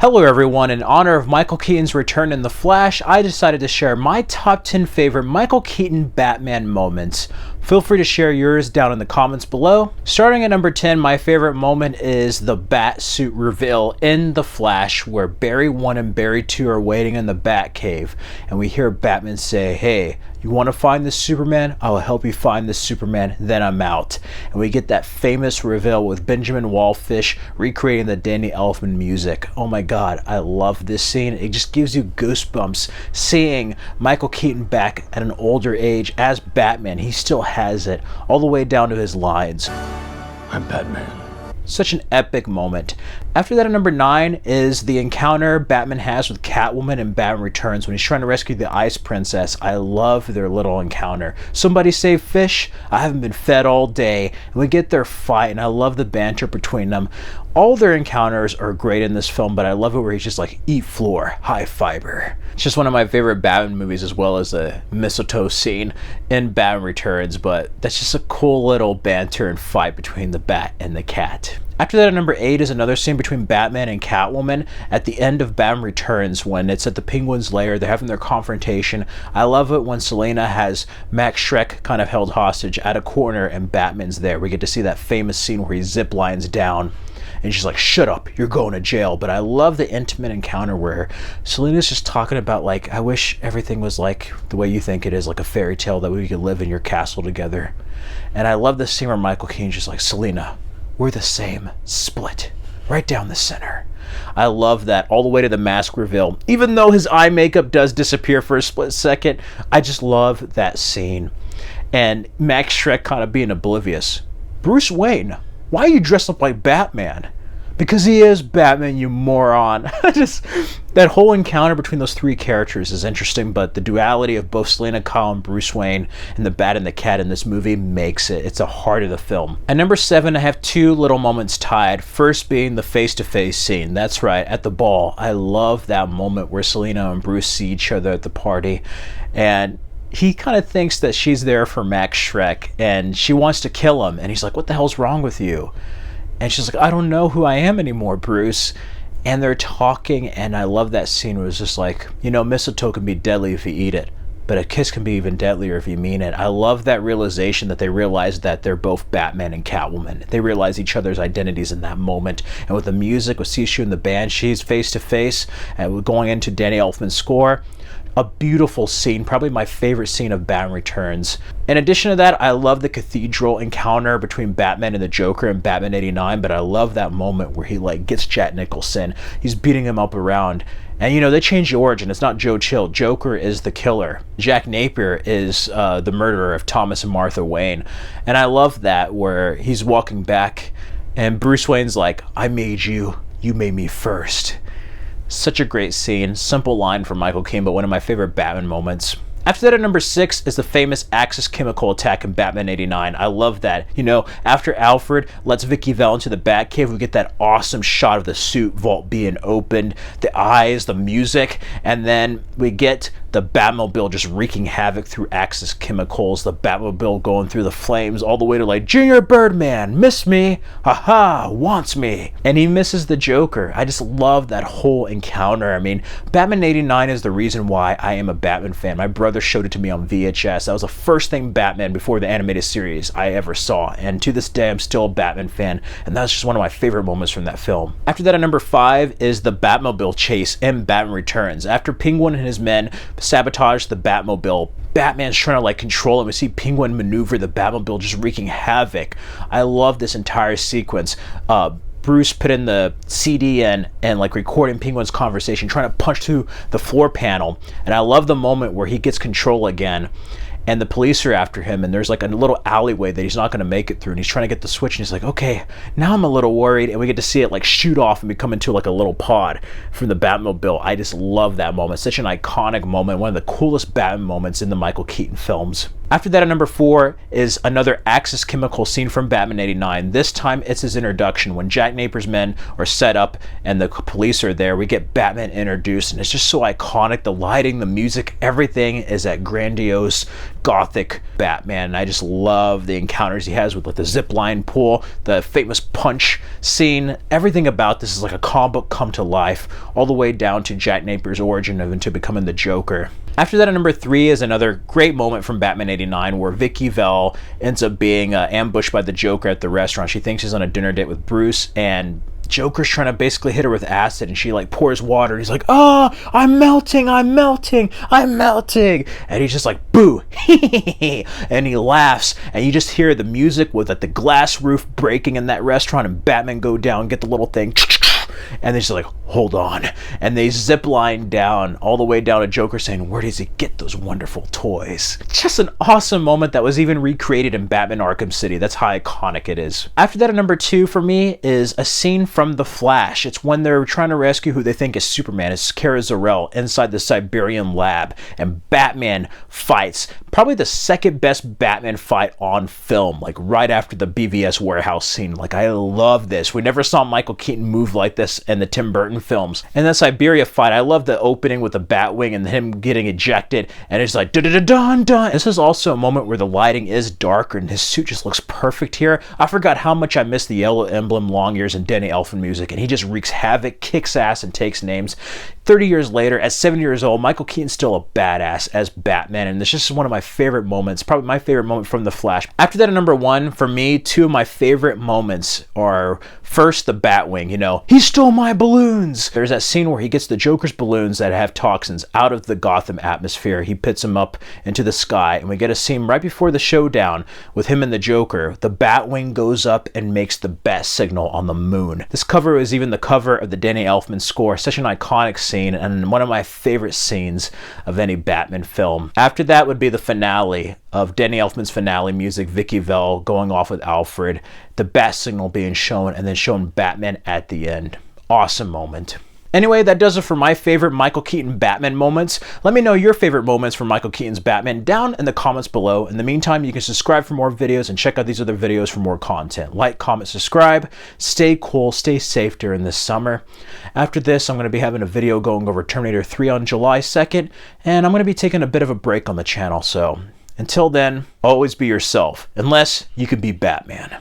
Hello everyone, in honor of Michael Keaton's return in The Flash, I decided to share my top 10 favorite Michael Keaton Batman moments. Feel free to share yours down in the comments below. Starting at number 10, my favorite moment is the bat suit reveal in The Flash, where Barry 1 and Barry 2 are waiting in the Batcave, and we hear Batman say, "Hey, you want to find this Superman? I will help you find this Superman, then I'm out." And we get that famous reveal with Benjamin Wallfish recreating the Danny Elfman music. Oh my god, I love this scene. It just gives you goosebumps seeing Michael Keaton back at an older age as Batman. He still has it, all the way down to his lines. I'm Batman. Such an epic moment. After that, at number 9 is the encounter Batman has with Catwoman in Batman Returns when he's trying to rescue the Ice Princess. I love their little encounter. Somebody save fish? I haven't been fed all day. And we get their fight, and I love the banter between them. All their encounters are great in this film, but I love it where he's just like, eat floor, high fiber. It's just one of my favorite Batman movies, as well as the mistletoe scene in Batman Returns, but that's just a cool little banter and fight between the Bat and the Cat. After that, at number 8 is another scene between Batman and Catwoman at the end of Batman Returns when it's at the Penguin's lair. They're having their confrontation. I love it when Selina has Max Schreck kind of held hostage at a corner and Batman's there. We get to see that famous scene where he zip lines down and she's like, "Shut up, you're going to jail." But I love the intimate encounter where Selina's just talking about, like, I wish everything was like the way you think it is, like a fairy tale that we could live in your castle together. And I love the scene where Michael Keaton's just like, "Selina, we're the same, split right down the center." I love that, all the way to the mask reveal. Even though his eye makeup does disappear for a split second, I just love that scene. And Max Schreck kind of being oblivious. "Bruce Wayne, why are you dressed up like Batman?" "Because he is Batman, you moron." Just that whole encounter between those three characters is interesting, but the duality of both Selina Kyle and Bruce Wayne and the Bat and the Cat in this movie makes it. It's the heart of the film. At number 7, I have two little moments tied. First being the face-to-face scene. That's right, at the ball. I love that moment where Selina and Bruce see each other at the party, and he kind of thinks that she's there for Max Schreck, and she wants to kill him, and he's like, "What the hell's wrong with you?" And she's like, "I don't know who I am anymore, Bruce." And they're talking, and I love that scene where it's just like, mistletoe can be deadly if you eat it, but a kiss can be even deadlier if you mean it. I love that realization that they realize that they're both Batman and Catwoman. They realize each other's identities in that moment. And with the music, with Sishu and the band, she's face to face, and we're going into Danny Elfman's score. A beautiful scene, probably my favorite scene of Batman Returns. In addition to that, I love the cathedral encounter between Batman and the Joker in Batman 89, but I love that moment where he gets Jack Nicholson. He's beating him up around. And they changed the origin. It's not Joe Chill. Joker is the killer. Jack Napier is the murderer of Thomas and Martha Wayne. And I love that where he's walking back and Bruce Wayne's like, "I made you, you made me first." Such a great scene, simple line from Michael Keaton, but one of my favorite Batman moments. After that, at number 6 is the famous Axis chemical attack in Batman 89. I love that. After Alfred lets Vicky Vale into the Batcave, we get that awesome shot of the suit vault being opened, the eyes, the music, and then we get the Batmobile just wreaking havoc through Axis chemicals, the Batmobile going through the flames all the way to Junior Birdman, miss me, haha, wants me. And he misses the Joker. I just love that whole encounter. I mean, Batman 89 is the reason why I am a Batman fan. My brother showed it to me on VHS. That was the first thing Batman before the animated series I ever saw. And to this day, I'm still a Batman fan. And that's just one of my favorite moments from that film. After that, at number 5 is the Batmobile chase in Batman Returns. After Penguin and his men sabotage the Batmobile, Batman's trying to control him. We see Penguin maneuver the Batmobile, just wreaking havoc. I love this entire sequence. Bruce put in the CD and recording Penguin's conversation, trying to punch through the floor panel. And I love the moment where he gets control again and the police are after him, and there's a little alleyway that he's not going to make it through, and he's trying to get the switch, and he's like, "Okay, now I'm a little worried," and we get to see it shoot off and become into a little pod from the Batmobile. I just love that moment. Such an iconic moment, one of the coolest Batman moments in the Michael Keaton films. After that, at number 4 is another Axis Chemical scene from Batman 89. This time, it's his introduction. When Jack Napier's men are set up and the police are there, we get Batman introduced, and it's just so iconic. The lighting, the music, everything is that grandiose, gothic Batman. And I just love the encounters he has with like the zipline pull, the famous punch scene. Everything about this is like a comic book come to life, all the way down to Jack Napier's origin of into becoming the Joker. After that, at number 3 is another great moment from Batman 89 where Vicky Vale ends up being ambushed by the Joker at the restaurant. She thinks she's on a dinner date with Bruce, and Joker's trying to basically hit her with acid, and she like pours water, and he's like, "Oh, I'm melting, I'm melting, I'm melting." And he's just like, "Boo." And he laughs, and you just hear the music with like the glass roof breaking in that restaurant, and Batman go down, get the little thing, and they're just like, "Hold on." And they zip line down all the way down to Joker saying, "Where does he get those wonderful toys?" Just an awesome moment that was even recreated in Batman Arkham City. That's how iconic it is. After that, at number 2 for me is a scene from The Flash. It's when they're trying to rescue who they think is Superman. It's Kara Zor-El inside the Siberian lab, and Batman fights probably the second best Batman fight on film, like right after the BVS warehouse scene. Like, I love this. We never saw Michael Keaton move like this in the Tim Burton films. And that Siberia fight, I love the opening with the Batwing and him getting ejected, and it's like dun-dun-dun-dun. This is also a moment where the lighting is darker and his suit just looks perfect here. I forgot how much I missed the Yellow Emblem, Long Years, and Danny Elfman music, and he just wreaks havoc, kicks ass, and takes names. 30 years later, at 7 years old, Michael Keaton's still a badass as Batman, and this is just one of my favorite moments, probably my favorite moment from The Flash. After that, at number 1, for me, 2 of my favorite moments are, first, the Batwing. You know, "He stole my balloons." There's that scene where he gets the Joker's balloons that have toxins out of the Gotham atmosphere. He pits them up into the sky, and we get a scene right before the showdown with him and the Joker. The Batwing goes up and makes the bat signal on the moon. This cover is even the cover of the Danny Elfman score. Such an iconic scene, and one of my favorite scenes of any Batman film. After that would be the finale of Danny Elfman's finale music, Vicky Vale going off with Alfred, the bat signal being shown, and then showing Batman at the end. Awesome moment. Anyway, that does it for my favorite Michael Keaton Batman moments. Let me know your favorite moments from Michael Keaton's Batman down in the comments below. In the meantime, you can subscribe for more videos and check out these other videos for more content. Like, comment, subscribe. Stay cool, stay safe during this summer. After this, I'm going to be having a video going over Terminator 3 on July 2nd, and I'm going to be taking a bit of a break on the channel. So until then, always be yourself, unless you can be Batman.